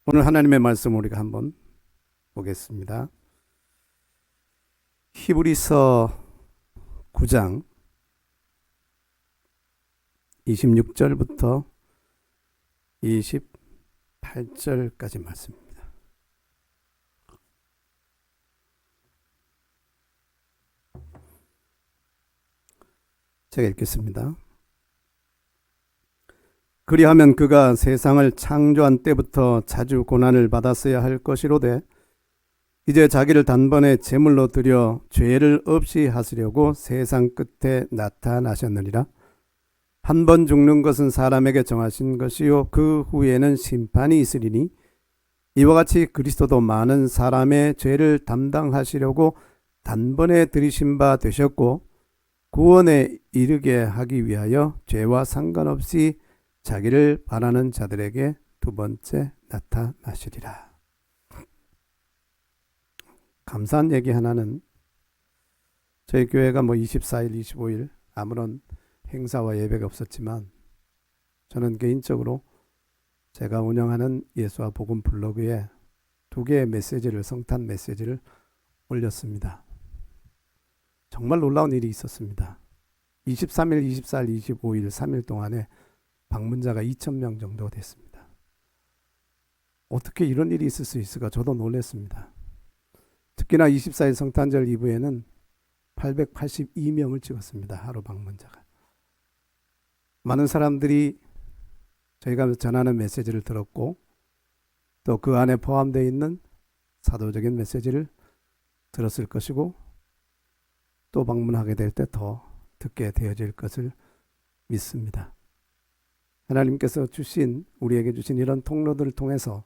오늘 하나님의 말씀 우리가 한번 보겠습니다. 히브리서 9장 26절부터 28절까지 말씀입니다. 제가 읽겠습니다. 그리하면 그가 세상을 창조한 때부터 자주 고난을 받았어야 할 것이로되 이제 자기를 단번에 제물로 드려 죄를 없이 하시려고 세상 끝에 나타나셨느니라. 한 번 죽는 것은 사람에게 정하신 것이요 그 후에는 심판이 있으리니 이와 같이 그리스도도 많은 사람의 죄를 담당하시려고 단번에 들이신 바 되셨고 구원에 이르게 하기 위하여 죄와 상관없이 자기를 바라는 자들에게 두 번째 나타나시리라. 감사한 얘기 하나는 저희 교회가 24일, 25일 아무런 행사와 예배가 없었지만 저는 개인적으로 제가 운영하는 예수와 복음 블로그에 두 개의 메시지를, 성탄 메시지를 올렸습니다. 정말 놀라운 일이 있었습니다. 23일, 24일, 25일 3일 동안에 방문자가 2,000명 정도 됐습니다. 어떻게 이런 일이 있을 수 있을까? 저도 놀랐습니다. 특히나 24일 성탄절 이브에는 882명을 찍었습니다. 하루 방문자가. 많은 사람들이 저희가 전하는 메시지를 들었고 또 그 안에 포함되어 있는 사도적인 메시지를 들었을 것이고 또 방문하게 될 때 더 듣게 되어질 것을 믿습니다. 하나님께서 우리에게 주신 이런 통로들을 통해서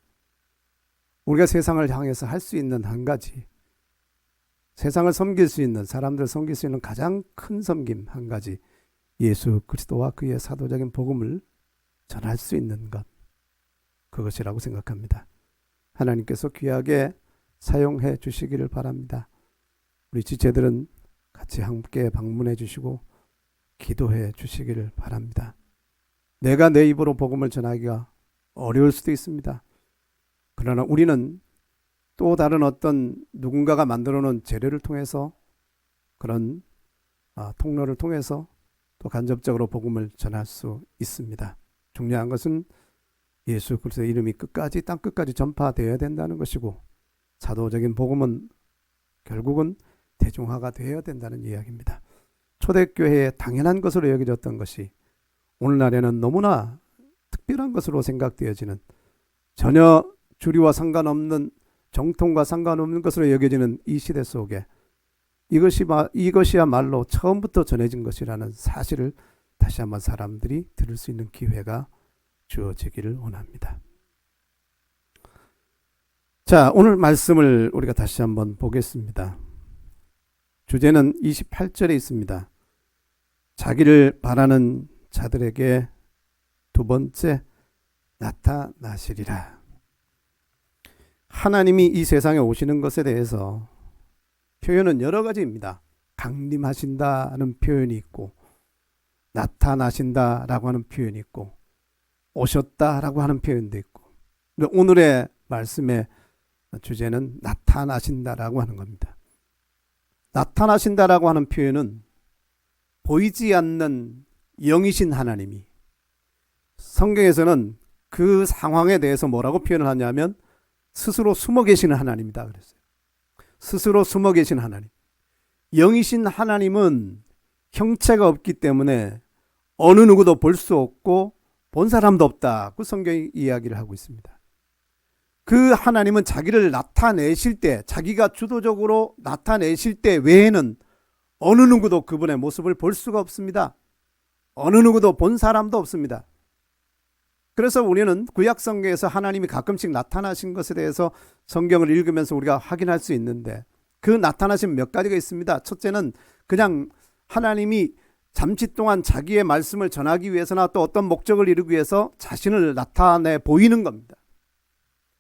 우리가 세상을 향해서 할 수 있는 한 가지, 세상을 섬길 수 있는, 사람들을 섬길 수 있는 가장 큰 섬김 한 가지, 예수 그리스도와 그의 사도적인 복음을 전할 수 있는 것, 그것이라고 생각합니다. 하나님께서 귀하게 사용해 주시기를 바랍니다. 우리 지체들은 같이 함께 방문해 주시고 기도해 주시기를 바랍니다. 내가 내 입으로 복음을 전하기가 어려울 수도 있습니다. 그러나 우리는 또 다른 어떤 누군가가 만들어 놓은 재료를 통해서 그런 통로를 통해서 또 간접적으로 복음을 전할 수 있습니다. 중요한 것은 예수 그리스도의 이름이 끝까지 땅 끝까지 전파되어야 된다는 것이고 사도적인 복음은 결국은 대중화가 되어야 된다는 이야기입니다. 초대교회에 당연한 것으로 여겨졌던 것이 오늘날에는 너무나 특별한 것으로 생각되어지는, 전혀 주류와 상관없는, 정통과 상관없는 것으로 여겨지는 이 시대 속에 이것이야말로 처음부터 전해진 것이라는 사실을 다시 한번 사람들이 들을 수 있는 기회가 주어지기를 원합니다. 자, 오늘 말씀을 우리가 다시 한번 보겠습니다. 주제는 28절에 있습니다. 자기를 바라는 자들에게 두 번째 나타나시리라. 하나님이 이 세상에 오시는 것에 대해서 표현은 여러 가지입니다. 강림하신다는 표현이 있고 나타나신다라고 하는 표현이 있고 오셨다라고 하는 표현도 있고, 오늘의 말씀의 주제는 나타나신다라고 하는 겁니다. 나타나신다라고 하는 표현은 보이지 않는 영이신 하나님이, 성경에서는 그 상황에 대해서 뭐라고 표현을 하냐면 스스로 숨어 계시는 하나님이다 그랬어요. 스스로 숨어 계신 하나님. 영이신 하나님은 형체가 없기 때문에 어느 누구도 볼 수 없고 본 사람도 없다. 그 성경이 이야기를 하고 있습니다. 그 하나님은 자기를 나타내실 때, 자기가 주도적으로 나타내실 때 외에는 어느 누구도 그분의 모습을 볼 수가 없습니다. 어느 누구도 본 사람도 없습니다. 그래서 우리는 구약 성경에서 하나님이 가끔씩 나타나신 것에 대해서 성경을 읽으면서 우리가 확인할 수 있는데, 그 나타나심 몇 가지가 있습니다. 첫째는 그냥 하나님이 잠시 동안 자기의 말씀을 전하기 위해서나 또 어떤 목적을 이루기 위해서 자신을 나타내 보이는 겁니다.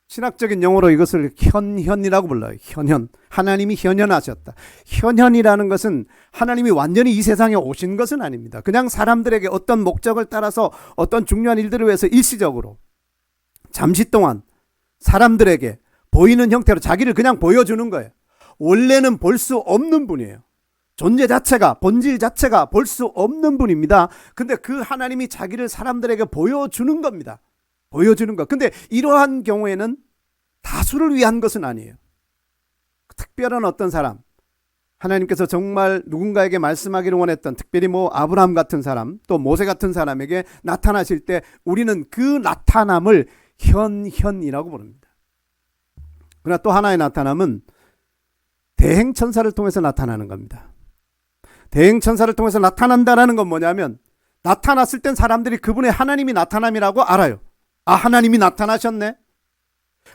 신학적인 용어로 이것을 현현이라고 불러요. 현현. 하나님이 현현하셨다. 현현이라는 것은 하나님이 완전히 이 세상에 오신 것은 아닙니다. 그냥 사람들에게 어떤 목적을 따라서 어떤 중요한 일들을 위해서 일시적으로 잠시 동안 사람들에게 보이는 형태로 자기를 그냥 보여주는 거예요. 원래는 볼 수 없는 분이에요. 존재 자체가, 본질 자체가 볼 수 없는 분입니다. 근데 그 하나님이 자기를 사람들에게 보여주는 겁니다. 보여주는 것. 근데 이러한 경우에는 다수를 위한 것은 아니에요. 특별한 어떤 사람, 하나님께서 정말 누군가에게 말씀하기를 원했던, 특별히 뭐 아브라함 같은 사람, 또 모세 같은 사람에게 나타나실 때 우리는 그 나타남을 현현이라고 부릅니다. 그러나 또 하나의 나타남은 대행천사를 통해서 나타나는 겁니다. 대행천사를 통해서 나타난다는 건 뭐냐면, 나타났을 땐 사람들이 그분의 하나님이 나타남이라고 알아요. 아, 하나님이 나타나셨네.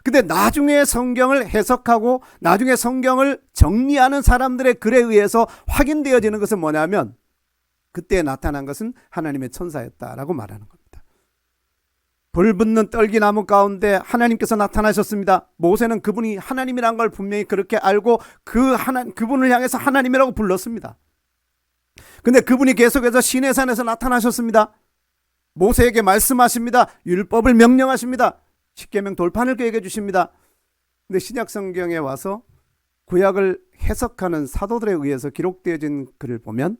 근데 나중에 성경을 해석하고 나중에 성경을 정리하는 사람들의 글에 의해서 확인되어지는 것은 뭐냐면, 그때 나타난 것은 하나님의 천사였다라고 말하는 겁니다. 불붙는 떨기나무 가운데 하나님께서 나타나셨습니다. 모세는 그분이 하나님이란 걸 분명히 그렇게 알고 그분을 향해서 하나님이라고 불렀습니다. 근데 그분이 계속해서 시내산에서 나타나셨습니다. 모세에게 말씀하십니다. 율법을 명령하십니다. 십계명 돌판을 계획해 주십니다. 근데 신약 성경에 와서 구약을 해석하는 사도들에 의해서 기록되어진 글을 보면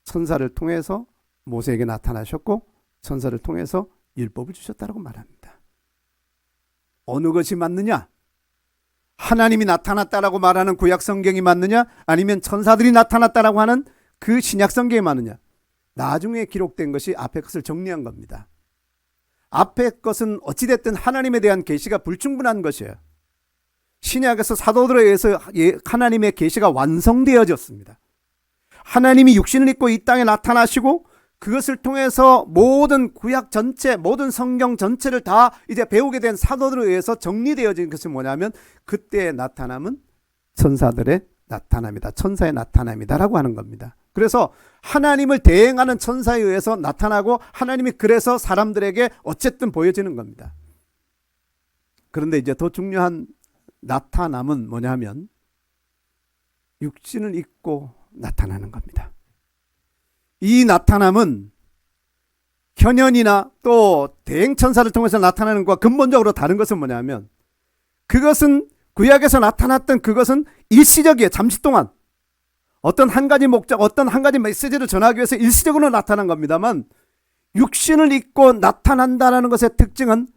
천사를 통해서 모세에게 나타나셨고 천사를 통해서 율법을 주셨다고 말합니다. 어느 것이 맞느냐? 하나님이 나타났다라고 말하는 구약 성경이 맞느냐? 아니면 천사들이 나타났다라고 하는 그 신약 성경이 맞느냐? 나중에 기록된 것이 앞에 것을 정리한 겁니다. 앞에 것은 어찌됐든 하나님에 대한 계시가 불충분한 것이에요. 신약에서 사도들에 의해서 하나님의 계시가 완성되어졌습니다. 하나님이 육신을 입고 이 땅에 나타나시고 그것을 통해서 모든 구약 전체, 모든 성경 전체를 다 이제 배우게 된 사도들에 의해서 정리되어진 것이 뭐냐면, 그때의 나타남은 천사들의 나타남이다. 천사의 나타남이다라고 하는 겁니다. 그래서 하나님을 대행하는 천사에 의해서 나타나고 하나님이 그래서 사람들에게 어쨌든 보여지는 겁니다. 그런데 이제 더 중요한 나타남은 뭐냐면 육신을 입고 나타나는 겁니다. 이 나타남은 현현이나 또 대행천사를 통해서 나타나는 것과 근본적으로 다른 것은 뭐냐면, 그것은 구약에서 나타났던 그것은 일시적이에요. 잠시 동안 어떤 한 가지 목적, 어떤 한 가지 메시지를 전하기 위해서 일시적으로 나타난 겁니다만, 육신을 입고 나타난다는 것의 특징은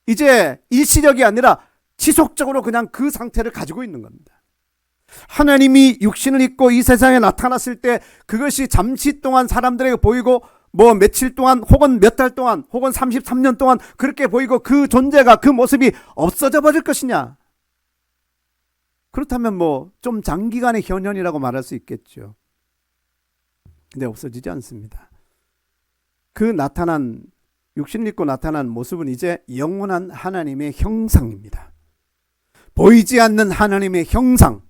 이제 일시적이 아니라 지속적으로 그냥 그 상태를 가지고 있는 겁니다. 하나님이 육신을 입고 이 세상에 나타났을 때 그것이 잠시 동안 사람들에게 보이고 뭐 며칠 동안 혹은 몇 달 동안 혹은 33년 동안 그렇게 보이고 그 존재가, 그 모습이 없어져 버릴 것이냐? 그렇다면 뭐 좀 장기간의 현현이라고 말할 수 있겠죠. 근데 없어지지 않습니다. 그 나타난, 육신을 입고 나타난 모습은 이제 영원한 하나님의 형상입니다. 보이지 않는 하나님의 형상,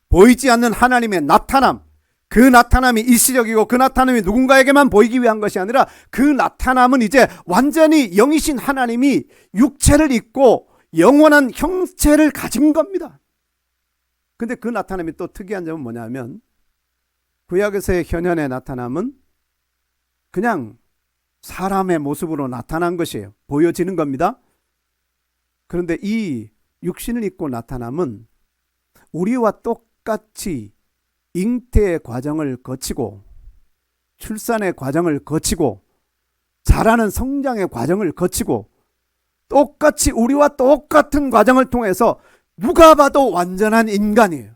보이지 않는 하나님의 나타남, 그 나타남이 일시적이고 그 나타남이 누군가에게만 보이기 위한 것이 아니라 그 나타남은 이제 완전히 영이신 하나님이 육체를 입고 영원한 형체를 가진 겁니다. 근데 그 나타남이 또 특이한 점은 뭐냐면, 구약에서의 현현의 나타남은 그냥 사람의 모습으로 나타난 것이에요. 보여지는 겁니다. 그런데 이 육신을 입고 나타남은 우리와 똑같이 잉태의 과정을 거치고 출산의 과정을 거치고 자라는 성장의 과정을 거치고 똑같이 우리와 똑같은 과정을 통해서 누가 봐도 완전한 인간이에요.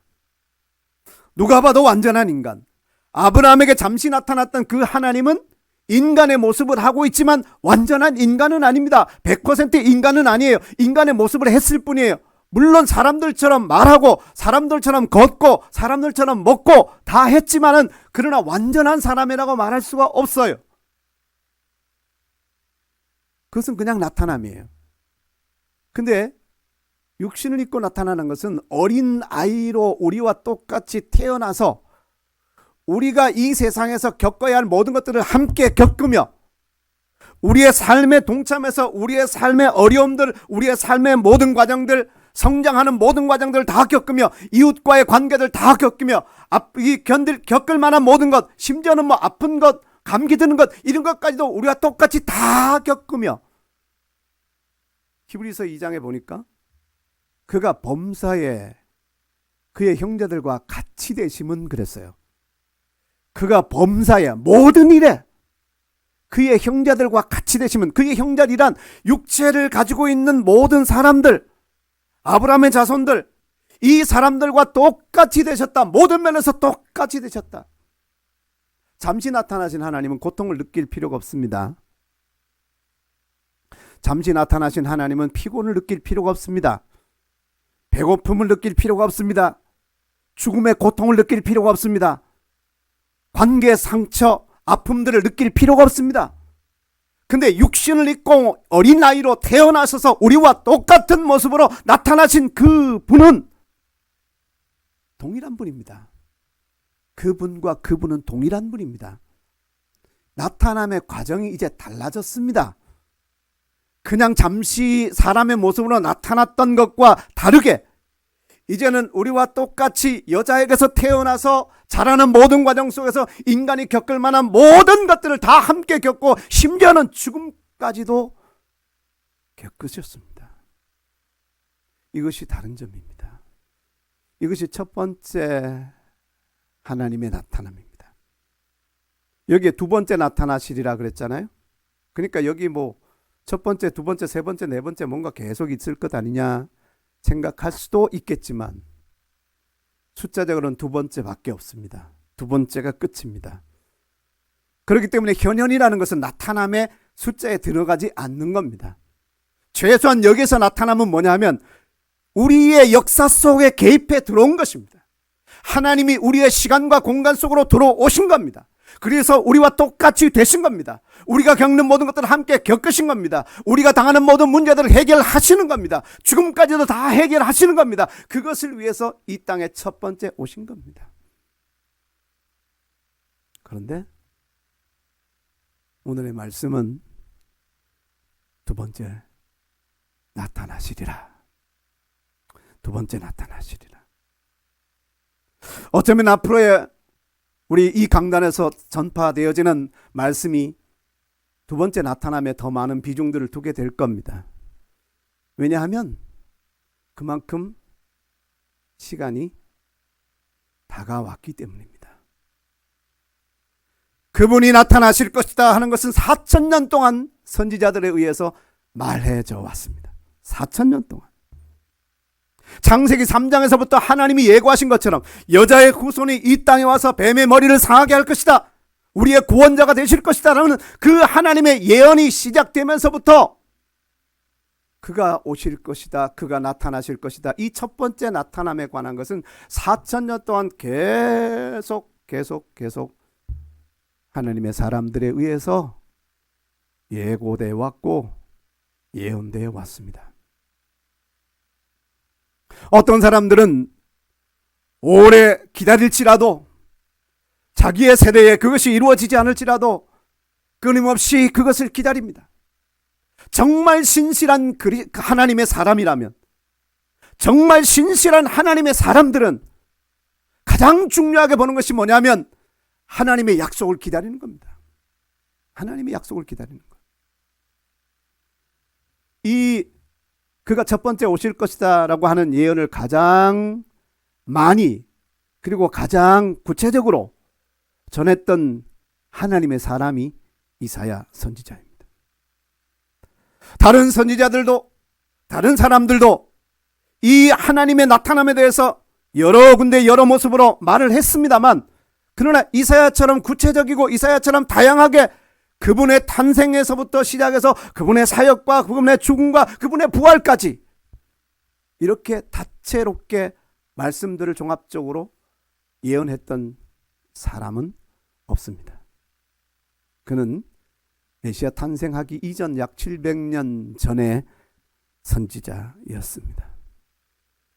누가 봐도 완전한 인간. 아브라함에게 잠시 나타났던 그 하나님은 인간의 모습을 하고 있지만 완전한 인간은 아닙니다. 100% 인간은 아니에요. 인간의 모습을 했을 뿐이에요. 물론 사람들처럼 말하고 사람들처럼 걷고 사람들처럼 먹고 다 했지만은, 그러나 완전한 사람이라고 말할 수가 없어요. 그것은 그냥 나타남이에요. 근데 육신을 입고 나타나는 것은 어린 아이로 우리와 똑같이 태어나서 우리가 이 세상에서 겪어야 할 모든 것들을 함께 겪으며 우리의 삶에 동참해서 우리의 삶의 어려움들, 우리의 삶의 모든 과정들, 성장하는 모든 과정들을 다 겪으며 이웃과의 관계들 다 겪으며 겪을 만한 모든 것, 심지어는 뭐 아픈 것, 감기 드는 것, 이런 것까지도 우리와 똑같이 다 겪으며 히브리서 2장에 보니까 그가 범사에 그의 형제들과 같이 되심은 그랬어요. 그가 범사에 모든 일에 그의 형제들과 같이 되시면, 그의 형제이란 육체를 가지고 있는 모든 사람들, 아브라함의 자손들, 이 사람들과 똑같이 되셨다. 모든 면에서 똑같이 되셨다. 잠시 나타나신 하나님은 고통을 느낄 필요가 없습니다. 잠시 나타나신 하나님은 피곤을 느낄 필요가 없습니다. 배고픔을 느낄 필요가 없습니다. 죽음의 고통을 느낄 필요가 없습니다. 관계 상처, 아픔들을 느낄 필요가 없습니다. 근데 육신을 입고 어린 나이로 태어나셔서 우리와 똑같은 모습으로 나타나신 그 분은 동일한 분입니다. 그분과 그분은 동일한 분입니다. 나타남의 과정이 이제 달라졌습니다. 그냥 잠시 사람의 모습으로 나타났던 것과 다르게 이제는 우리와 똑같이 여자에게서 태어나서 자라는 모든 과정 속에서 인간이 겪을 만한 모든 것들을 다 함께 겪고 심지어는 죽음까지도 겪으셨습니다. 이것이 다른 점입니다. 이것이 첫 번째 하나님의 나타남입니다. 여기에 두 번째 나타나시리라 그랬잖아요. 그러니까 여기 뭐 첫 번째, 두 번째, 세 번째, 네 번째 뭔가 계속 있을 것 아니냐 생각할 수도 있겠지만 숫자적으로는 두 번째밖에 없습니다. 두 번째가 끝입니다. 그렇기 때문에 현현이라는 것은 나타남의 숫자에 들어가지 않는 겁니다. 최소한 여기서 나타남은 뭐냐면 우리의 역사 속에 개입해 들어온 것입니다. 하나님이 우리의 시간과 공간 속으로 들어오신 겁니다. 그래서 우리와 똑같이 되신 겁니다. 우리가 겪는 모든 것들을 함께 겪으신 겁니다. 우리가 당하는 모든 문제들을 해결하시는 겁니다. 죽음까지도 다 해결하시는 겁니다. 그것을 위해서 이 땅에 첫 번째 오신 겁니다. 그런데 오늘의 말씀은 두 번째 나타나시리라. 두 번째 나타나시리라. 어쩌면 앞으로의 우리 이 강단에서 전파되어지는 말씀이 두 번째 나타남에 더 많은 비중들을 두게 될 겁니다. 왜냐하면 그만큼 시간이 다가왔기 때문입니다. 그분이 나타나실 것이다 하는 것은 4,000년 동안 선지자들에 의해서 말해져 왔습니다. 4,000년 동안. 창세기 3장에서부터 하나님이 예고하신 것처럼 여자의 후손이 이 땅에 와서 뱀의 머리를 상하게 할 것이다. 우리의 구원자가 되실 것이다 라는 그 하나님의 예언이 시작되면서부터 그가 오실 것이다. 그가 나타나실 것이다. 이 첫 번째 나타남에 관한 것은 4,000년 동안 계속 하나님의 사람들에 의해서 예고되어 왔고 예언되어 왔습니다. 어떤 사람들은 오래 기다릴지라도 자기의 세대에 그것이 이루어지지 않을지라도 끊임없이 그것을 기다립니다. 정말 신실한 하나님의 사람이라면, 정말 신실한 하나님의 사람들은 가장 중요하게 보는 것이 뭐냐면 하나님의 약속을 기다리는 겁니다. 하나님의 약속을 기다리는 것. 그가 첫 번째 오실 것이다 라고 하는 예언을 가장 많이 그리고 가장 구체적으로 전했던 하나님의 사람이 이사야 선지자입니다. 다른 선지자들도 다른 사람들도 이 하나님의 나타남에 대해서 여러 군데 여러 모습으로 말을 했습니다만, 그러나 이사야처럼 구체적이고 이사야처럼 다양하게 그분의 탄생에서부터 시작해서 그분의 사역과 그분의 죽음과 그분의 부활까지 이렇게 다채롭게 말씀들을 종합적으로 예언했던 사람은 없습니다. 그는 메시아 탄생하기 이전 약 700년 전의 선지자였습니다.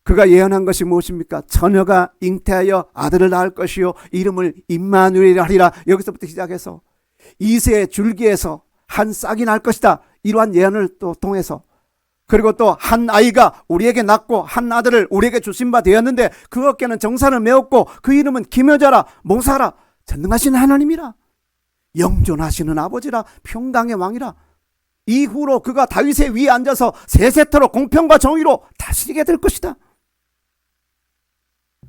그가 예언한 것이 무엇입니까? 처녀가 잉태하여 아들을 낳을 것이요 이름을 임마누엘이라 하리라. 여기서부터 시작해서 이새의 줄기에서 한 싹이 날 것이다. 이러한 예언을 또 통해서, 그리고 또 한 아이가 우리에게 낳고 한 아들을 우리에게 주신 바 되었는데 그 어깨는 정사를 메었고 그 이름은 기묘자라 모사라 전능하신 하나님이라 영존하시는 아버지라 평강의 왕이라. 이후로 그가 다윗의 위에 앉아서 세세토록 공평과 정의로 다스리게 될 것이다.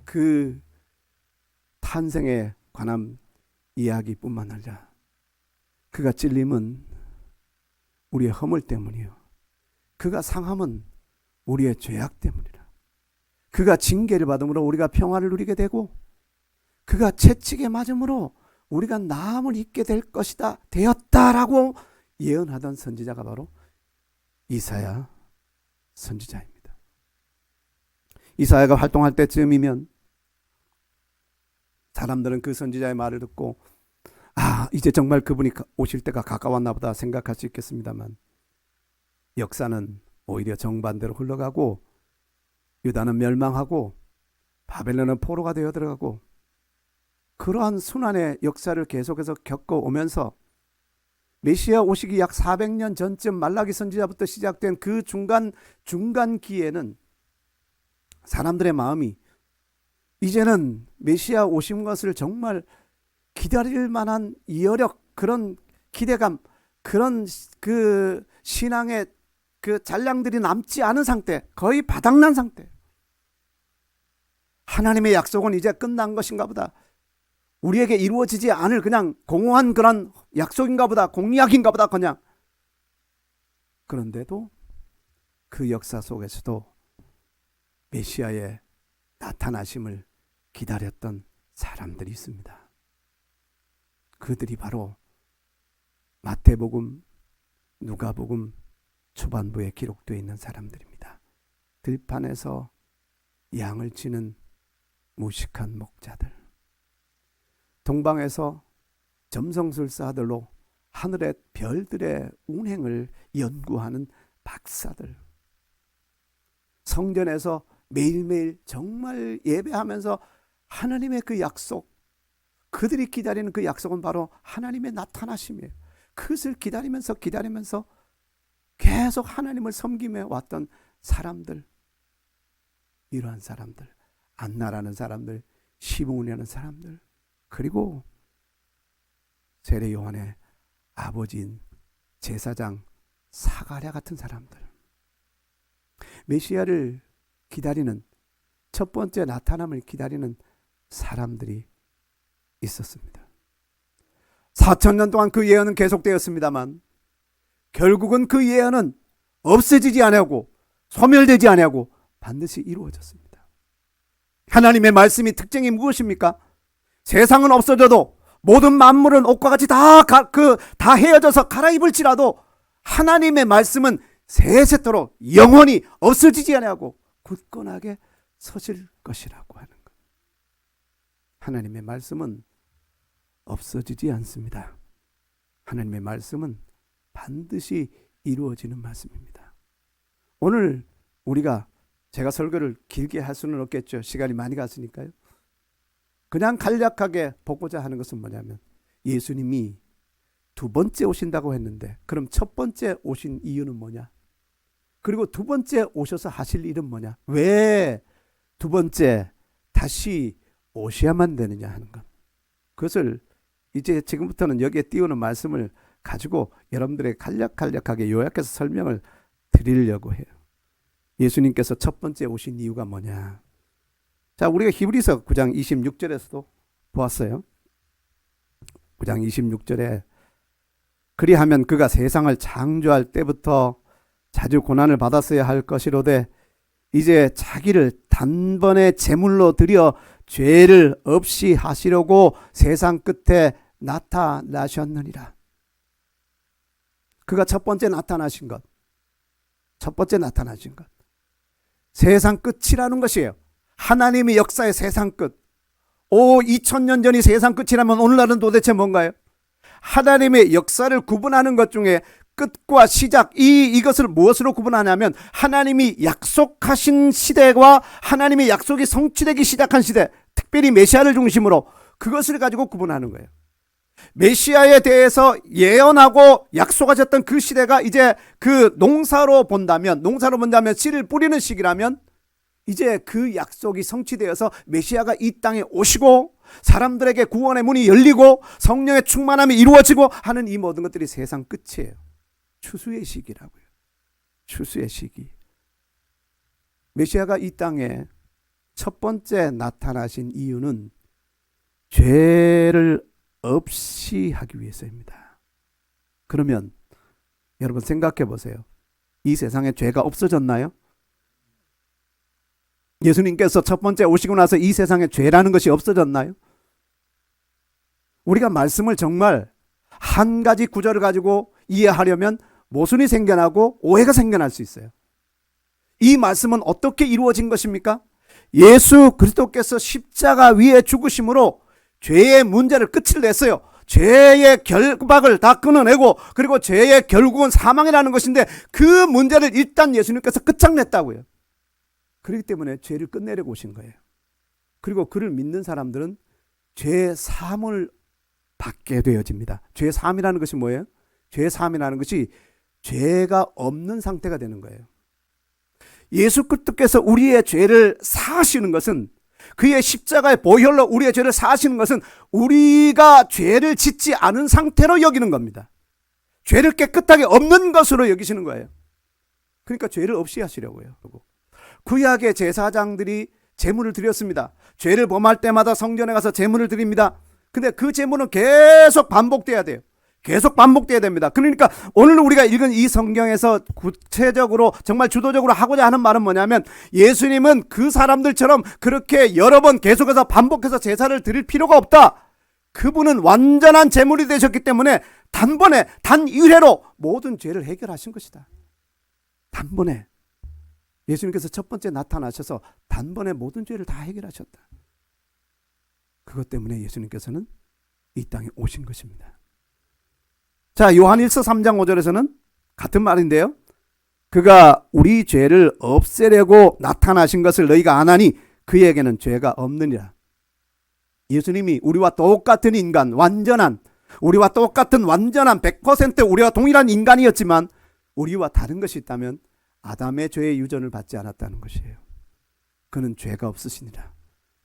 그 탄생에 관한 이야기뿐만 아니라 그가 찔림은 우리의 허물 때문이요, 그가 상함은 우리의 죄악 때문이라. 그가 징계를 받음으로 우리가 평화를 누리게 되고, 그가 채찍에 맞음으로 우리가 나음을 입게 될 것이다, 되었다라고 예언하던 선지자가 바로 이사야 선지자입니다. 이사야가 활동할 때쯤이면 사람들은 그 선지자의 말을 듣고 이제 정말 그분이 오실 때가 가까웠나 보다 생각할 수 있겠습니다만, 역사는 오히려 정반대로 흘러가고 유다는 멸망하고 바벨론은 포로가 되어 들어가고, 그러한 순환의 역사를 계속해서 겪어오면서 메시아 오시기 약 400년 전쯤 말라기 선지자부터 시작된 그 중간기에는 사람들의 마음이 이제는 메시아 오신 것을 정말 기다릴 만한 여력, 그런 기대감, 그런 그 신앙의 그 잔량들이 남지 않은 상태, 거의 바닥난 상태. 하나님의 약속은 이제 끝난 것인가 보다, 우리에게 이루어지지 않을 그냥 공허한 그런 약속인가 보다, 공약인가 보다 그냥. 그런데도 그 역사 속에서도 메시아의 나타나심을 기다렸던 사람들이 있습니다. 그들이 바로 마태복음, 누가복음 초반부에 기록되어 있는 사람들입니다. 들판에서 양을 치는 무식한 목자들, 동방에서 점성술사들로 하늘의 별들의 운행을 연구하는 박사들, 성전에서 매일매일 정말 예배하면서 하나님의 그 약속, 그들이 기다리는 그 약속은 바로 하나님의 나타나심이에요. 그것을 기다리면서 계속 하나님을 섬기며 왔던 사람들, 이러한 사람들, 안나라는 사람들, 시므온이라는 사람들, 그리고 세례 요한의 아버지인 제사장 사가랴 같은 사람들, 메시아를 기다리는, 첫 번째 나타남을 기다리는 사람들이 있었습니다. 4,000년 동안 그 예언은 계속되었습니다만 결국은 그 예언은 없어지지 아니하고 소멸되지 아니하고 반드시 이루어졌습니다. 하나님의 말씀이 특징이 무엇입니까? 세상은 없어져도, 모든 만물은 옷과 같이 다 헤어져서 갈아입을지라도 하나님의 말씀은 세세토록 영원히 없어지지 아니하고 굳건하게 서실 것이라고 하는 것. 하나님의 말씀은 없어지지 않습니다. 하나님의 말씀은 반드시 이루어지는 말씀입니다. 오늘 우리가, 제가 설교를 길게 할 수는 없겠죠. 시간이 많이 갔으니까요. 그냥 간략하게 보고자 하는 것은 뭐냐면, 예수님이 두 번째 오신다고 했는데 그럼 첫 번째 오신 이유는 뭐냐? 그리고 두 번째 오셔서 하실 일은 뭐냐? 왜 두 번째 다시 오셔야만 되느냐 하는 것. 그것을 이제 지금부터는 여기에 띄우는 말씀을 가지고 여러분들에게 간략하게 요약해서 설명을 드리려고 해요. 예수님께서 첫 번째 오신 이유가 뭐냐? 자, 우리가 히브리서 9장 26절에서도 보았어요. 9장 26절에 그리하면 그가 세상을 창조할 때부터 자주 고난을 받았어야 할 것이로되 이제 자기를 단번에 제물로 드려 죄를 없이 하시려고 세상 끝에 나타나셨느니라. 그가 첫 번째 나타나신 것, 세상 끝이라는 것이에요. 하나님의 역사의 세상 끝. 2000년 전이 세상 끝이라면 오늘날은 도대체 뭔가요? 하나님의 역사를 구분하는 것 중에 끝과 시작, 이것을 무엇으로 구분하냐면 하나님이 약속하신 시대와 하나님의 약속이 성취되기 시작한 시대, 특별히 메시아를 중심으로 그것을 가지고 구분하는 거예요. 메시아에 대해서 예언하고 약속하셨던 그 시대가 이제 그 농사로 본다면 씨를 뿌리는 시기라면 이제 그 약속이 성취되어서 메시아가 이 땅에 오시고 사람들에게 구원의 문이 열리고 성령의 충만함이 이루어지고 하는 이 모든 것들이 세상 끝이에요. 추수의 시기라고요. 추수의 시기. 메시아가 이 땅에 첫 번째 나타나신 이유는 죄를 없이 하기 위해서입니다. 그러면 여러분 생각해 보세요. 이 세상에 죄가 없어졌나요? 예수님께서 첫 번째 오시고 나서 이 세상에 죄라는 것이 없어졌나요? 우리가 말씀을 정말 한 가지 구절을 가지고 이해하려면 모순이 생겨나고 오해가 생겨날 수 있어요. 이 말씀은 어떻게 이루어진 것입니까? 예수 그리스도께서 십자가 위에 죽으심으로 죄의 문제를 끝을 냈어요. 죄의 결박을 다 끊어내고, 그리고 죄의 결국은 사망이라는 것인데 그 문제를 일단 예수님께서 끝장냈다고요. 그렇기 때문에 죄를 끝내려고 오신 거예요. 그리고 그를 믿는 사람들은 죄 사함을 받게 되어집니다. 죄 사함이라는 것이 뭐예요? 죄 사함이라는 것이 죄가 없는 상태가 되는 거예요. 예수 그리스도께서 우리의 죄를 사하시는 것은, 그의 십자가의 보혈로 우리의 죄를 사하시는 것은 우리가 죄를 짓지 않은 상태로 여기는 겁니다. 죄를 깨끗하게 없는 것으로 여기시는 거예요. 그러니까 죄를 없이 하시려고요. 구약의 제사장들이 제물을 드렸습니다. 죄를 범할 때마다 성전에 가서 제물을 드립니다. 근데 그 제물은 계속 반복돼야 돼요. 계속 반복돼야 됩니다. 그러니까 오늘 우리가 읽은 이 성경에서 구체적으로 정말 주도적으로 하고자 하는 말은 뭐냐면, 예수님은 그 사람들처럼 그렇게 여러 번 계속해서 반복해서 제사를 드릴 필요가 없다. 그분은 완전한 제물이 되셨기 때문에 단번에 단일회로 모든 죄를 해결하신 것이다. 단번에 예수님께서 첫 번째 나타나셔서 단번에 모든 죄를 다 해결하셨다. 그것 때문에 예수님께서는 이 땅에 오신 것입니다. 자, 요한일서 3장 5절에서는 같은 말인데요. 그가 우리 죄를 없애려고 나타나신 것을 너희가 아나니 그에게는 죄가 없느니라. 예수님이 우리와 똑같은 인간, 우리와 똑같은 완전한 100% 우리와 동일한 인간이었지만 우리와 다른 것이 있다면 아담의 죄의 유전을 받지 않았다는 것이에요. 그는 죄가 없으시니라.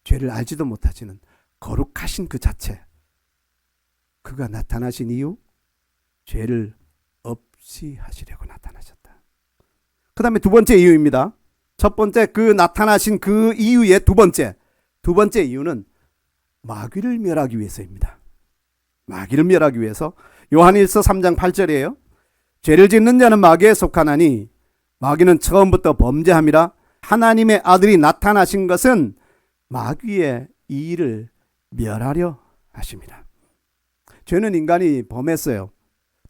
죄를 알지도 못하시는 거룩하신 그 자체. 그가 나타나신 이유, 죄를 없이 하시려고 나타나셨다. 그 다음에 두 번째 이유입니다. 첫 번째 그 나타나신 그 이유의 두 번째 이유는 마귀를 멸하기 위해서입니다. 마귀를 멸하기 위해서. 요한일서 3장 8절이에요. 죄를 짓는 자는 마귀에 속하나니 마귀는 처음부터 범죄함이라. 하나님의 아들이 나타나신 것은 마귀의 일을 멸하려 하십니다. 죄는 인간이 범했어요.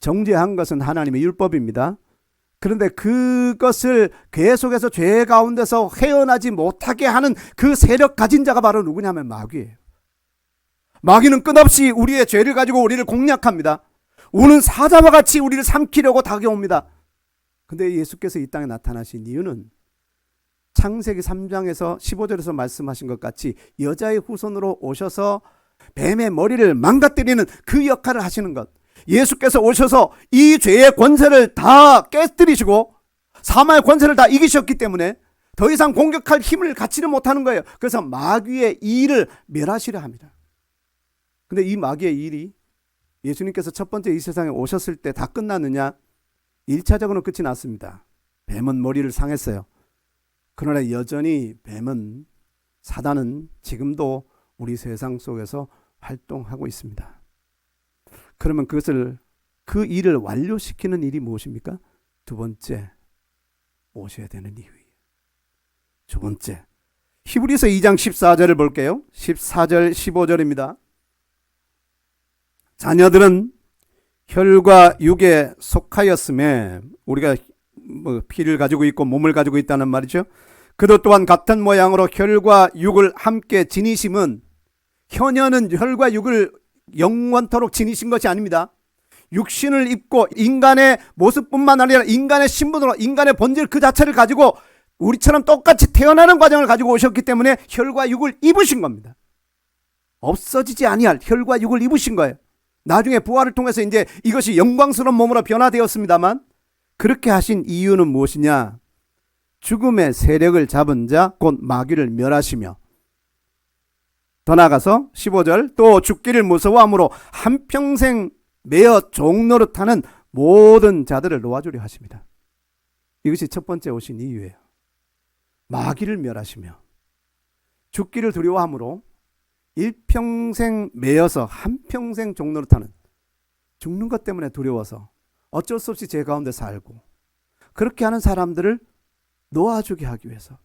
정죄한 것은 하나님의 율법입니다. 그런데 그것을 계속해서 죄 가운데서 헤어나지 못하게 하는 그 세력 가진 자가 바로 누구냐면 마귀예요. 마귀는 끝없이 우리의 죄를 가지고 우리를 공략합니다. 우는 사자와 같이 우리를 삼키려고 다가옵니다. 근데 예수께서 이 땅에 나타나신 이유는 창세기 3장에서 15절에서 말씀하신 것 같이 여자의 후손으로 오셔서 뱀의 머리를 망가뜨리는 그 역할을 하시는 것. 예수께서 오셔서 이 죄의 권세를 다 깨뜨리시고 사망의 권세를 다 이기셨기 때문에 더 이상 공격할 힘을 갖지는 못하는 거예요. 그래서 마귀의 일을 멸하시려 합니다. 근데 이 마귀의 일이 예수님께서 첫 번째 이 세상에 오셨을 때 다 끝났느냐? 1차적으로는 끝이 났습니다. 뱀은 머리를 상했어요. 그러나 여전히 사단은 지금도 우리 세상 속에서 활동하고 있습니다. 그러면 그 일을 완료시키는 일이 무엇입니까? 두 번째, 오셔야 되는 이유예요. 두 번째, 히브리서 2장 14절을 볼게요. 14절 15절입니다. 자녀들은 혈과 육에 속하였음에, 우리가 피를 가지고 있고 몸을 가지고 있다는 말이죠. 그도 또한 같은 모양으로 혈과 육을 함께 지니심은, 혈녀는 혈과 육을 영원토록 지니신 것이 아닙니다. 육신을 입고 인간의 모습뿐만 아니라 인간의 신분으로, 인간의 본질 그 자체를 가지고 우리처럼 똑같이 태어나는 과정을 가지고 오셨기 때문에 혈과 육을 입으신 겁니다. 없어지지 아니할 혈과 육을 입으신 거예요. 나중에 부활을 통해서 이제 이것이 영광스러운 몸으로 변화되었습니다만, 그렇게 하신 이유는 무엇이냐? 죽음의 세력을 잡은 자 곧 마귀를 멸하시며, 더 나아가서 15절, 또 죽기를 무서워함으로 한평생 매어 종노릇하는 모든 자들을 놓아주려 하십니다. 이것이 첫 번째 오신 이유예요. 마귀를 멸하시며 죽기를 두려워함으로 일평생 매여서 한평생 종노릇하는, 죽는 것 때문에 두려워서 어쩔 수 없이 죄 가운데 살고 그렇게 하는 사람들을 놓아주게 하기 위해서,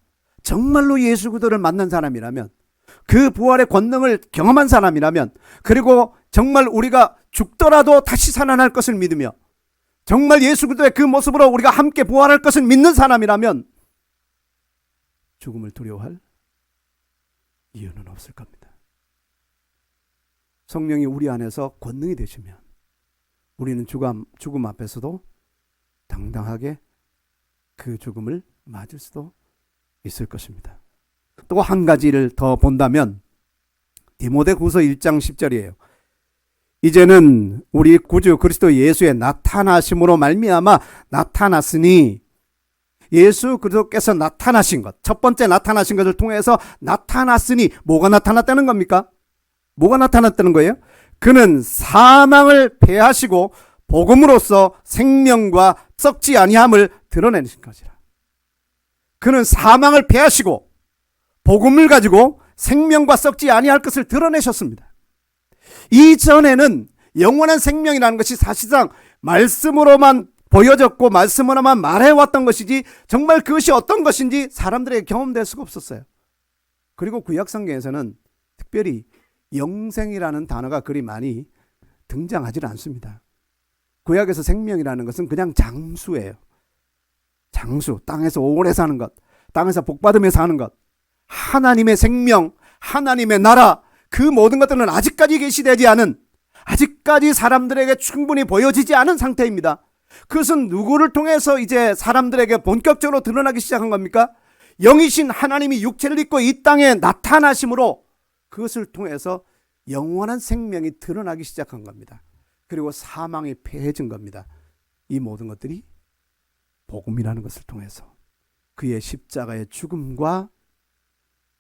정말로 예수 그리스도를 만난 사람이라면, 그 부활의 권능을 경험한 사람이라면, 그리고 정말 우리가 죽더라도 다시 살아날 것을 믿으며 정말 예수 그리스도의 그 모습으로 우리가 함께 부활할 것을 믿는 사람이라면 죽음을 두려워할 이유는 없을 겁니다. 성령이 우리 안에서 권능이 되시면 우리는 죽음 앞에서도 당당하게 그 죽음을 맞을 수도 있을 것입니다. 또 한 가지를 더 본다면 디모데후서 1장 10절이에요. 이제는 우리 구주 그리스도 예수의 나타나심으로 말미암아 나타났으니, 예수 그리스도께서 나타나신 것, 첫 번째 나타나신 것을 통해서 나타났으니, 뭐가 나타났다는 겁니까? 뭐가 나타났다는 거예요? 그는 사망을 패하시고 복음으로써 생명과 썩지 아니함을 드러내신 것이라. 그는 사망을 패하시고 복음을 가지고 생명과 썩지 아니할 것을 드러내셨습니다. 이전에는 영원한 생명이라는 것이 사실상 말씀으로만 보여졌고 말씀으로만 말해왔던 것이지 정말 그것이 어떤 것인지 사람들에게 경험될 수가 없었어요. 그리고 구약성경에서는 특별히 영생이라는 단어가 그리 많이 등장하지 않습니다. 구약에서 생명이라는 것은 그냥 장수예요. 장수, 땅에서 오래 사는 것, 땅에서 복받으며 사는 것, 하나님의 생명, 하나님의 나라, 그 모든 것들은 아직까지 계시되지 않은, 아직까지 사람들에게 충분히 보여지지 않은 상태입니다. 그것은 누구를 통해서 이제 사람들에게 본격적으로 드러나기 시작한 겁니까? 영이신 하나님이 육체를 입고 이 땅에 나타나심으로 그것을 통해서 영원한 생명이 드러나기 시작한 겁니다. 그리고 사망이 패해진 겁니다. 이 모든 것들이 복음이라는 것을 통해서, 그의 십자가의 죽음과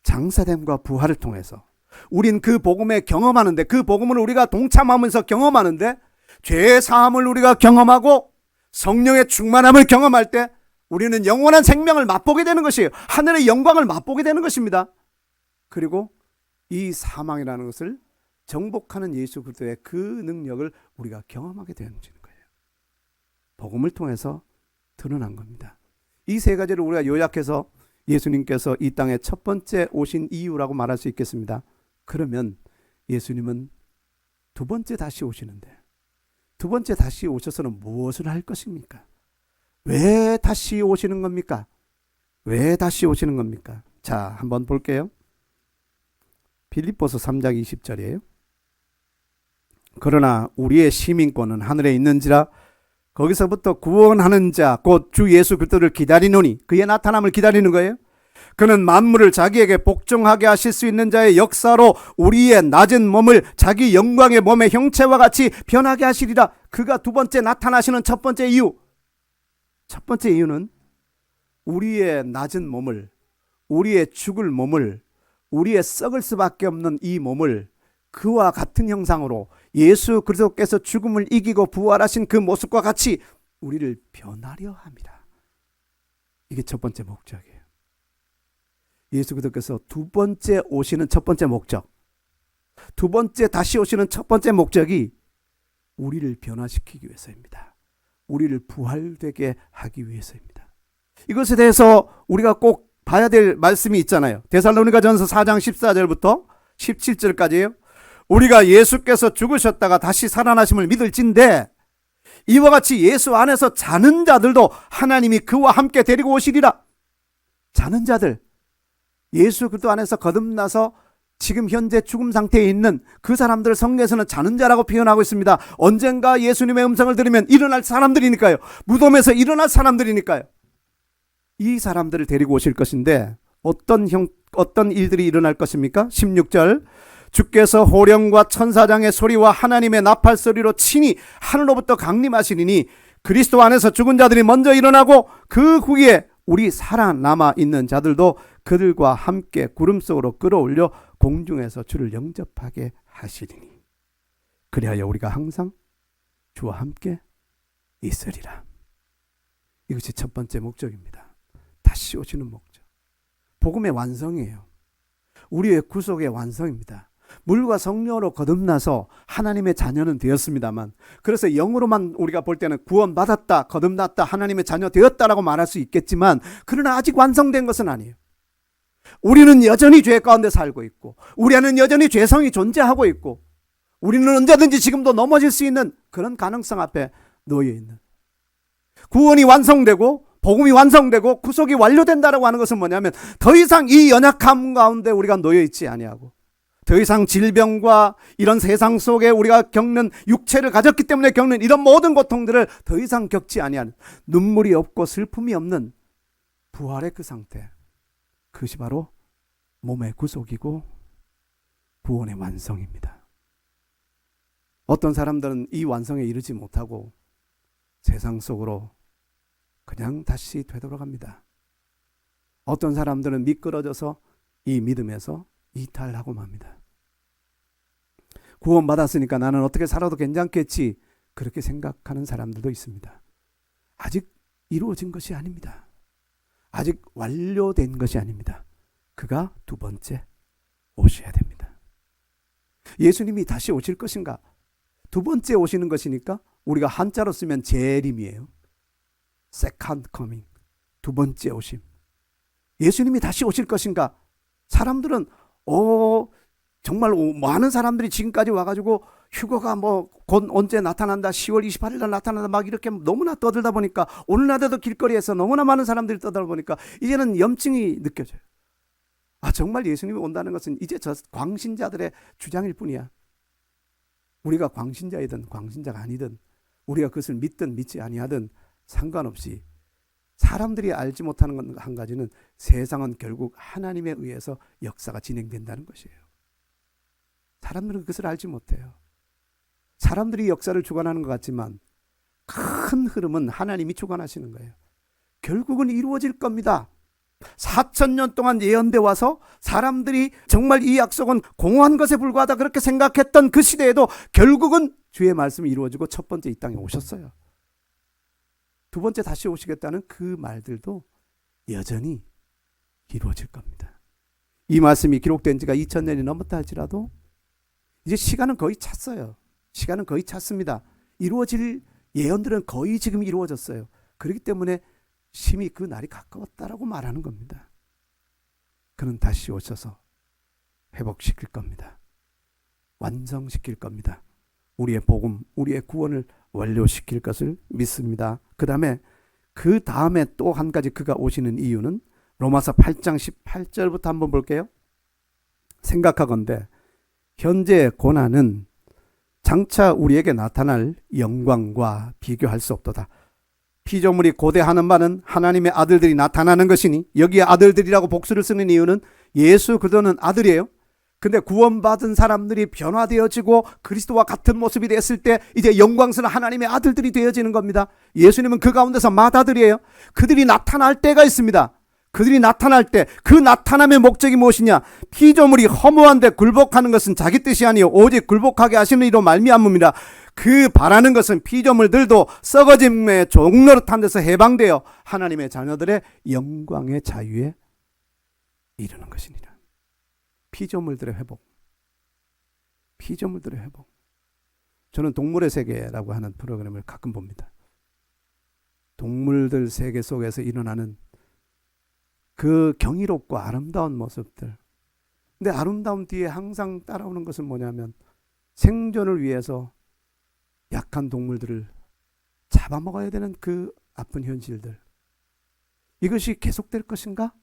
장사됨과 부활을 통해서 우린 그 복음에 경험하는데, 그 복음을 우리가 동참하면서 경험하는데, 죄의 사함을 우리가 경험하고 성령의 충만함을 경험할 때 우리는 영원한 생명을 맛보게 되는 것이에요. 하늘의 영광을 맛보게 되는 것입니다. 그리고 이 사망이라는 것을 정복하는 예수 그리스도의 그 능력을 우리가 경험하게 되는 거예요. 복음을 통해서 드러난 겁니다. 이 세 가지를 우리가 요약해서 예수님께서 이 땅에 첫 번째 오신 이유라고 말할 수 있겠습니다. 그러면 예수님은 두 번째 다시 오시는데, 두 번째 다시 오셔서는 무엇을 할 것입니까? 왜 다시 오시는 겁니까? 왜 다시 오시는 겁니까? 자, 한번 볼게요. 빌립보서 3장 20절이에요. 그러나 우리의 시민권은 하늘에 있는지라 거기서부터 구원하는 자 곧 주 예수 그리스도를 기다리노니, 그의 나타남을 기다리는 거예요. 그는 만물을 자기에게 복종하게 하실 수 있는 자의 역사로 우리의 낮은 몸을 자기 영광의 몸의 형체와 같이 변하게 하시리라. 그가 두 번째 나타나시는 첫 번째 이유. 첫 번째 이유는 우리의 낮은 몸을, 우리의 죽을 몸을, 우리의 썩을 수밖에 없는 이 몸을 그와 같은 형상으로 예수 그리스도께서 죽음을 이기고 부활하신 그 모습과 같이 우리를 변하려 합니다. 이게 첫 번째 목적이에요. 예수 그리스도께서 두 번째 오시는 첫 번째 목적, 두 번째 다시 오시는 첫 번째 목적이 우리를 변화시키기 위해서입니다. 우리를 부활되게 하기 위해서입니다. 이것에 대해서 우리가 꼭 봐야 될 말씀이 있잖아요. 데살로니가전서 4장 14절부터 17절까지예요. 우리가 예수께서 죽으셨다가 다시 살아나심을 믿을진데 이와 같이 예수 안에서 자는 자들도 하나님이 그와 함께 데리고 오시리라. 자는 자들, 예수 그리스도 안에서 거듭나서 지금 현재 죽음 상태에 있는 그 사람들을 성경에서는 자는 자라고 표현하고 있습니다. 언젠가 예수님의 음성을 들으면 일어날 사람들이니까요. 무덤에서 일어날 사람들이니까요. 이 사람들을 데리고 오실 것인데 어떤 일들이 일어날 것입니까? 16절, 주께서 호령과 천사장의 소리와 하나님의 나팔 소리로 친히 하늘로부터 강림하시리니 그리스도 안에서 죽은 자들이 먼저 일어나고 그 후에 우리 살아남아 있는 자들도 그들과 함께 구름 속으로 끌어올려 공중에서 주를 영접하게 하시리니 그리하여 우리가 항상 주와 함께 있으리라. 이것이 첫 번째 목적입니다. 다시 오시는 목적. 복음의 완성이에요. 우리의 구속의 완성입니다. 물과 성령으로 거듭나서 하나님의 자녀는 되었습니다만, 그래서 영으로만 우리가 볼 때는 구원받았다, 거듭났다, 하나님의 자녀 되었다라고 말할 수 있겠지만, 그러나 아직 완성된 것은 아니에요. 우리는 여전히 죄 가운데 살고 있고, 우리 안에는 여전히 죄성이 존재하고 있고, 우리는 언제든지 지금도 넘어질 수 있는 그런 가능성 앞에 놓여 있는, 구원이 완성되고 복음이 완성되고 구속이 완료된다라고 하는 것은 뭐냐면, 더 이상 이 연약함 가운데 우리가 놓여 있지 아니하고, 더 이상 질병과 이런 세상 속에 우리가 겪는, 육체를 가졌기 때문에 겪는 이런 모든 고통들을 더 이상 겪지 아니하는, 눈물이 없고 슬픔이 없는 부활의 그 상태, 그것이 바로 몸의 구속이고 구원의 완성입니다. 어떤 사람들은 이 완성에 이르지 못하고 세상 속으로 그냥 다시 되돌아갑니다. 어떤 사람들은 미끄러져서 이 믿음에서 이탈하고 맙니다. 구원받았으니까 나는 어떻게 살아도 괜찮겠지, 그렇게 생각하는 사람들도 있습니다. 아직 이루어진 것이 아닙니다. 아직 완료된 것이 아닙니다. 그가 두 번째 오셔야 됩니다. 예수님이 다시 오실 것인가? 두 번째 오시는 것이니까 우리가 한자로 쓰면 재림이에요. Second coming, 두 번째 오심. 예수님이 다시 오실 것인가? 사람들은 정말 많은 사람들이 지금까지 와가지고 휴거가 곧 언제 나타난다, 10월 28일 날 나타난다, 막 이렇게 너무나 떠들다 보니까, 오늘날에도 길거리에서 너무나 많은 사람들이 떠들다 보니까 이제는 염증이 느껴져요. 정말 예수님이 온다는 것은 이제 저 광신자들의 주장일 뿐이야. 우리가 광신자이든 광신자가 아니든, 우리가 그것을 믿든 믿지 아니하든 상관없이, 사람들이 알지 못하는 건 한 가지는, 세상은 결국 하나님에 의해서 역사가 진행된다는 것이에요. 사람들은 그것을 알지 못해요. 사람들이 역사를 주관하는 것 같지만 큰 흐름은 하나님이 주관하시는 거예요. 결국은 이루어질 겁니다. 4,000년 동안 예언돼 와서 사람들이 정말 이 약속은 공허한 것에 불과하다 그렇게 생각했던 그 시대에도 결국은 주의 말씀이 이루어지고 첫 번째 이 땅에 오셨어요. 두 번째 다시 오시겠다는 그 말들도 여전히 이루어질 겁니다. 이 말씀이 기록된 지가 2000년이 넘었다 할지라도 이제 시간은 거의 찼어요. 시간은 거의 찼습니다. 이루어질 예언들은 거의 지금 이루어졌어요. 그렇기 때문에 심히 그 날이 가까웠다라고 말하는 겁니다. 그는 다시 오셔서 회복시킬 겁니다. 완성시킬 겁니다. 우리의 복음, 우리의 구원을 완료시킬 것을 믿습니다. 그 다음에 또 한 가지 그가 오시는 이유는 로마서 8장 18절부터 한번 볼게요. 생각하건대 현재의 고난은 장차 우리에게 나타날 영광과 비교할 수 없도다. 피조물이 고대하는 바는 하나님의 아들들이 나타나는 것이니, 여기에 아들들이라고 복수를 쓰는 이유는 예수 그리스도는 아들이에요. 근데 구원받은 사람들이 변화되어지고 그리스도와 같은 모습이 됐을 때 이제 영광스러운 하나님의 아들들이 되어지는 겁니다. 예수님은 그 가운데서 맏아들이에요. 그들이 나타날 때가 있습니다. 그들이 나타날 때 그 나타남의 목적이 무엇이냐? 피조물이 허무한데 굴복하는 것은 자기 뜻이 아니요 오직 굴복하게 하시는 이로 말미암음이라. 그 바라는 것은 피조물들도 썩어짐의 종노릇한 데서 해방되어 하나님의 자녀들의 영광의 자유에 이르는 것이니라. 피조물들의 회복. 피조물들의 회복. 저는 동물의 세계라고 하는 프로그램을 가끔 봅니다. 동물들 세계 속에서 일어나는 그 경이롭고 아름다운 모습들. 근데 아름다움 뒤에 항상 따라오는 것은 뭐냐면, 생존을 위해서 약한 동물들을 잡아먹어야 되는 그 아픈 현실들. 이것이 계속될 것인가?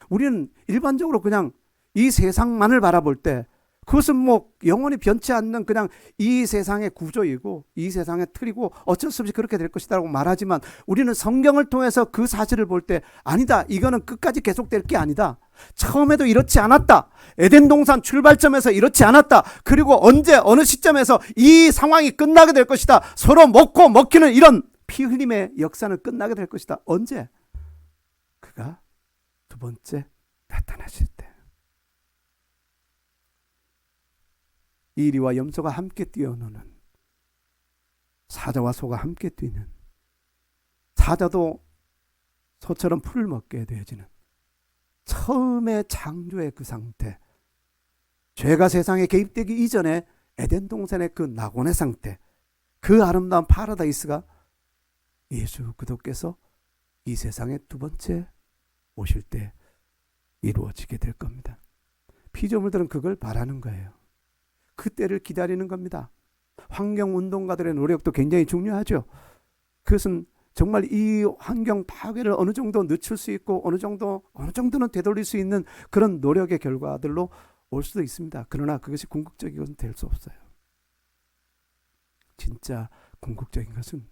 우리는 일반적으로 그냥 이 세상만을 바라볼 때 그것은 영원히 변치 않는 그냥 이 세상의 구조이고 이 세상의 틀이고 어쩔 수 없이 그렇게 될 것이라고 말하지만, 우리는 성경을 통해서 그 사실을 볼 때 아니다, 이거는 끝까지 계속될 게 아니다, 처음에도 이렇지 않았다, 에덴 동산 출발점에서 이렇지 않았다, 그리고 언제 어느 시점에서 이 상황이 끝나게 될 것이다, 서로 먹고 먹히는 이런 피 흘림의 역사는 끝나게 될 것이다. 언제? 그가 두 번째 나타나실 때. 이리와 염소가 함께 뛰어노는 사자와 소가 함께 뛰는, 사자도 소처럼 풀을 먹게 되어지는 처음의 창조의 그 상태, 죄가 세상에 개입되기 이전에 에덴 동산의 그 낙원의 상태, 그 아름다운 파라다이스가 예수 그리스도께서 이 세상에 두 번째 오실 때 이루어지게 될 겁니다. 피조물들은 그걸 바라는 거예요. 그 때를 기다리는 겁니다. 환경운동가들의 노력도 굉장히 중요하죠. 그것은 정말 이 환경 파괴를 어느 정도 늦출 수 있고 어느 정도는 되돌릴 수 있는 그런 노력의 결과들로 올 수도 있습니다. 그러나 그것이 궁극적인 될 수 없어요. 진짜 궁극적인 것은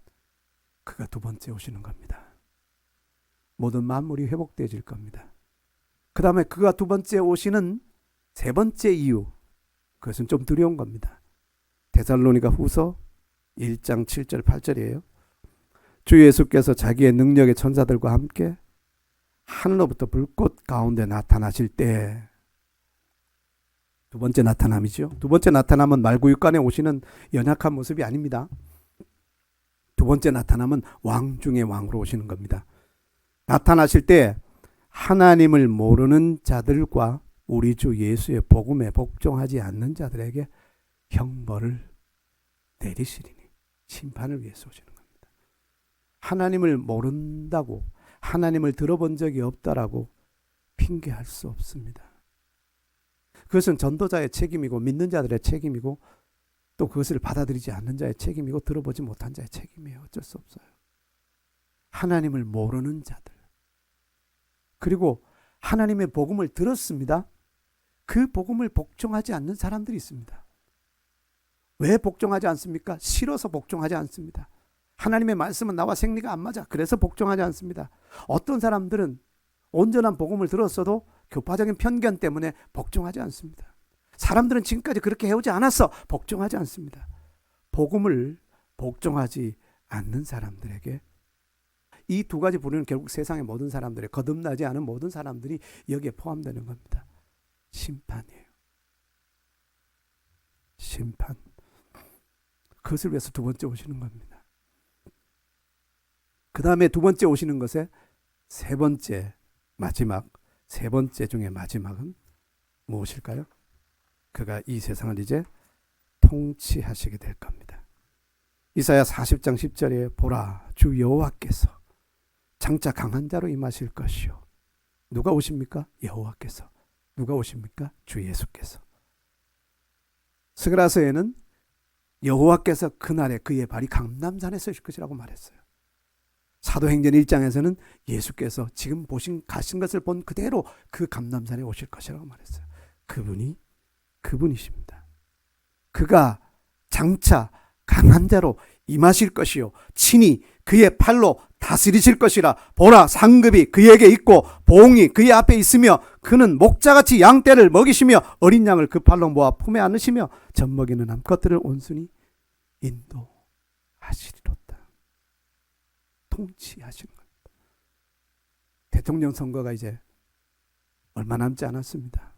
그가 두 번째 오시는 겁니다. 모든 만물이 회복되어질 겁니다. 그 다음에 그가 두 번째 오시는 세 번째 이유, 그것은 좀 두려운 겁니다. 데살로니가 후서 1장 7절 8절이에요. 주 예수께서 자기의 능력의 천사들과 함께 하늘로부터 불꽃 가운데 나타나실 때, 두 번째 나타남이죠. 두 번째 나타남은 말구육간에 오시는 연약한 모습이 아닙니다. 두 번째 나타남은 왕 중의 왕으로 오시는 겁니다. 나타나실 때 하나님을 모르는 자들과 우리 주 예수의 복음에 복종하지 않는 자들에게 형벌을 내리시리니, 심판을 위해서 오시는 겁니다. 하나님을 모른다고, 하나님을 들어본 적이 없다라고 핑계할 수 없습니다. 그것은 전도자의 책임이고 믿는 자들의 책임이고 또 그것을 받아들이지 않는 자의 책임이고 들어보지 못한 자의 책임이에요. 어쩔 수 없어요. 하나님을 모르는 자들, 그리고 하나님의 복음을 들었습니다. 그 복음을 복종하지 않는 사람들이 있습니다. 왜 복종하지 않습니까? 싫어서 복종하지 않습니다. 하나님의 말씀은 나와 생리가 안 맞아, 그래서 복종하지 않습니다. 어떤 사람들은 온전한 복음을 들었어도 교파적인 편견 때문에 복종하지 않습니다. 사람들은 지금까지 그렇게 해오지 않았어, 복종하지 않습니다. 복음을 복종하지 않는 사람들에게, 이 두 가지 부류는 결국 세상의 모든 사람들의, 거듭나지 않은 모든 사람들이 여기에 포함되는 겁니다. 심판이에요. 심판. 그것을 위해서 두 번째 오시는 겁니다. 그 다음에 두 번째 오시는 것에 세 번째, 마지막, 세 번째 중에 마지막은 무엇일까요? 그가 이 세상을 이제 통치하시게 될 겁니다. 이사야 40장 10절에 보라, 주 여호와께서 장차 강한 자로 임하실 것이요. 누가 오십니까? 여호와께서. 누가 오십니까? 주 예수께서. 스가랴서에는 여호와께서 그날에 그의 발이 감람산에 서실 것이라고 말했어요. 사도행전 1장에서는 예수께서 지금 가신 것을 본 그대로 그 감람산에 오실 것이라고 말했어요. 그분이 그분이십니다. 그가 장차 강한 자로 임하실 것이요, 친히 그의 팔로 다스리실 것이라. 보라, 상급이 그에게 있고 보응이 그의 앞에 있으며 그는 목자같이 양떼를 먹이시며 어린 양을 그 팔로 모아 품에 안으시며 젖먹이는 암컷들을 온순히 인도하시리로다. 통치하시는 겁니다. 대통령 선거가 이제 얼마 남지 않았습니다.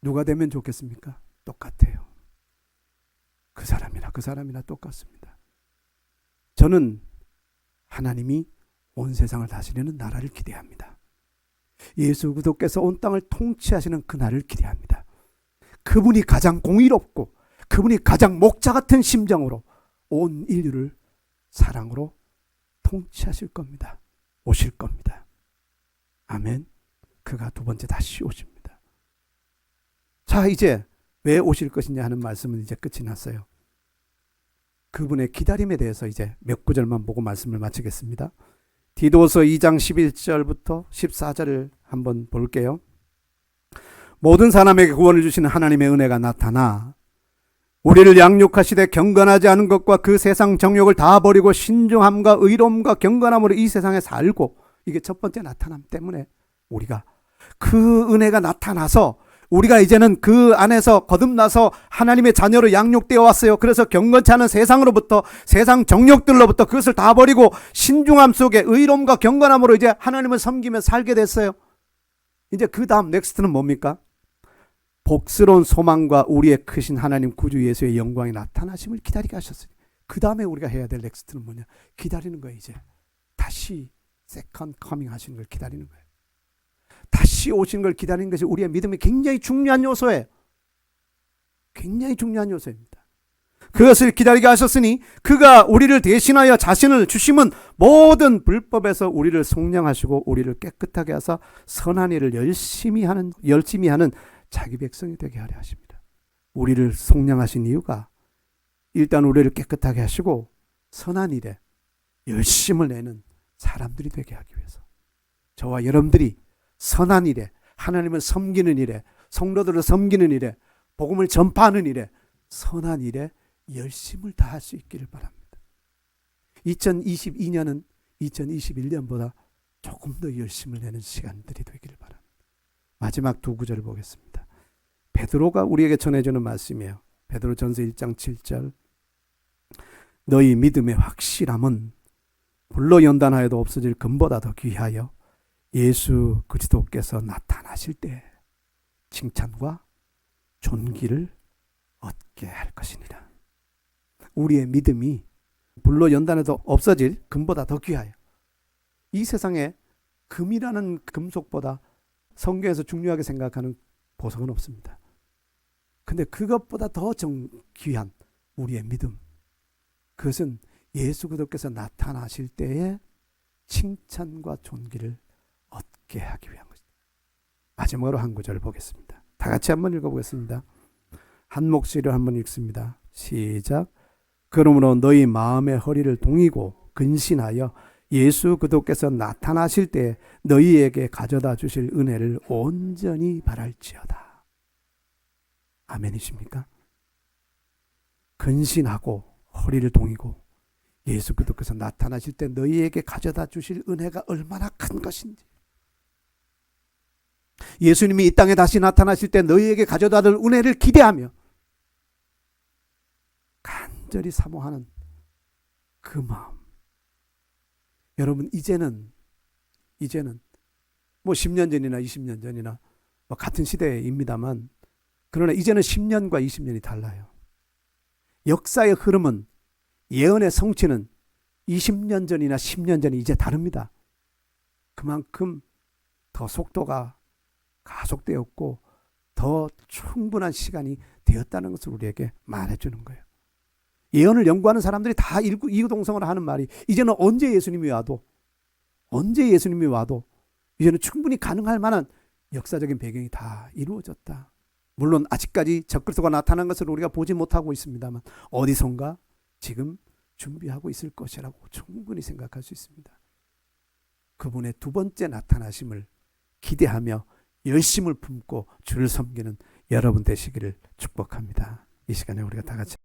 누가 되면 좋겠습니까? 똑같아요. 그 사람이나 똑같습니다. 저는 하나님이 온 세상을 다스리는 나라를 기대합니다. 예수 그리스도께서 온 땅을 통치하시는 그 날을 기대합니다. 그분이 가장 공의롭고 그분이 가장 목자 같은 심정으로 온 인류를 사랑으로 통치하실 겁니다. 오실 겁니다. 아멘. 그가 두 번째 다시 오십니다. 자, 이제 왜 오실 것이냐 하는 말씀은 이제 끝이 났어요. 그분의 기다림에 대해서 이제 몇 구절만 보고 말씀을 마치겠습니다. 디도서 2장 11절부터 14절을 한번 볼게요. 모든 사람에게 구원을 주시는 하나님의 은혜가 나타나 우리를 양육하시되 경건하지 않은 것과 그 세상 정욕을 다 버리고 신중함과 의로움과 경건함으로 이 세상에 살고, 이게 첫 번째 나타남 때문에 우리가 그 은혜가 나타나서 우리가 이제는 그 안에서 거듭나서 하나님의 자녀로 양육되어 왔어요. 그래서 경건치 않은 세상으로부터, 세상 정욕들로부터 그것을 다 버리고 신중함 속에 의로움과 경건함으로 이제 하나님을 섬기며 살게 됐어요. 이제 그 다음 넥스트는 뭡니까? 복스러운 소망과 우리의 크신 하나님 구주 예수의 영광이 나타나심을 기다리게 하셨으니 그 다음에 우리가 해야 될 넥스트는 뭐냐? 기다리는 거예요. 이제 다시 세컨드 커밍 하시는 걸 기다리는 거예요. 다시 오시는 걸 기다리는 것이 우리의 믿음의 굉장히 중요한 요소예요. 굉장히 중요한 요소입니다. 그것을 기다리게 하셨으니 그가 우리를 대신하여 자신을 주심은 모든 불법에서 우리를 속량하시고 우리를 깨끗하게 하사 선한 일을 열심히 하는 자기 백성이 되게 하려 하십니다. 우리를 속량하신 이유가 일단 우리를 깨끗하게 하시고 선한 일에 열심을 내는 사람들이 되게 하기 위해서, 저와 여러분들이 선한 일에, 하나님을 섬기는 일에, 성도들을 섬기는 일에, 복음을 전파하는 일에, 선한 일에 열심을 다할 수 있기를 바랍니다. 2022년은 2021년보다 조금 더 열심을 내는 시간들이 되기를 바랍니다. 마지막 두 구절을 보겠습니다. 베드로가 우리에게 전해주는 말씀이에요. 베드로전서 1장 7절. 너희 믿음의 확실함은 불로 연단하여도 없어질 금보다 더 귀하여 예수 그리스도께서 나타나실 때 칭찬과 존귀를 얻게 할 것이니라. 우리의 믿음이 불로 연단해도 없어질 금보다 더 귀하여. 이 세상에 금이라는 금속보다 성경에서 중요하게 생각하는 보석은 없습니다. 근데 그것보다 더 귀한 우리의 믿음, 그것은 예수 그리스도께서 나타나실 때에 칭찬과 존귀를 얻게 하기 위한 것입니다. 마지막으로 한 구절을 보겠습니다. 다 같이 한번 읽어보겠습니다. 한 목소리로 한번 읽습니다. 시작. 그러므로 너희 마음의 허리를 동이고 근신하여 예수 그리스도께서 나타나실 때 너희에게 가져다 주실 은혜를 온전히 바랄지어다. 아멘이십니까? 근신하고 허리를 동이고 예수 그리스도께서 나타나실 때 너희에게 가져다 주실 은혜가 얼마나 큰 것인지, 예수님이 이 땅에 다시 나타나실 때 너희에게 가져다 줄 은혜를 기대하며 간절히 사모하는 그 마음. 여러분, 이제는 뭐 10년 전이나 20년 전이나 뭐 같은 시대입니다만, 그러나 이제는 10년과 20년이 달라요. 역사의 흐름은, 예언의 성취는 20년 전이나 10년 전이 이제 다릅니다. 그만큼 더 속도가 가속되었고 더 충분한 시간이 되었다는 것을 우리에게 말해주는 거예요. 예언을 연구하는 사람들이 다 이구동성을 하는 말이, 이제는 언제 예수님이 와도 이제는 충분히 가능할 만한 역사적인 배경이 다 이루어졌다. 물론 아직까지 적그리스도가 나타난 것을 우리가 보지 못하고 있습니다만 어디선가 지금 준비하고 있을 것이라고 충분히 생각할 수 있습니다. 그분의 두 번째 나타나심을 기대하며 열심을 품고 주를 섬기는 여러분 되시기를 축복합니다. 이 시간에 우리가 다 같이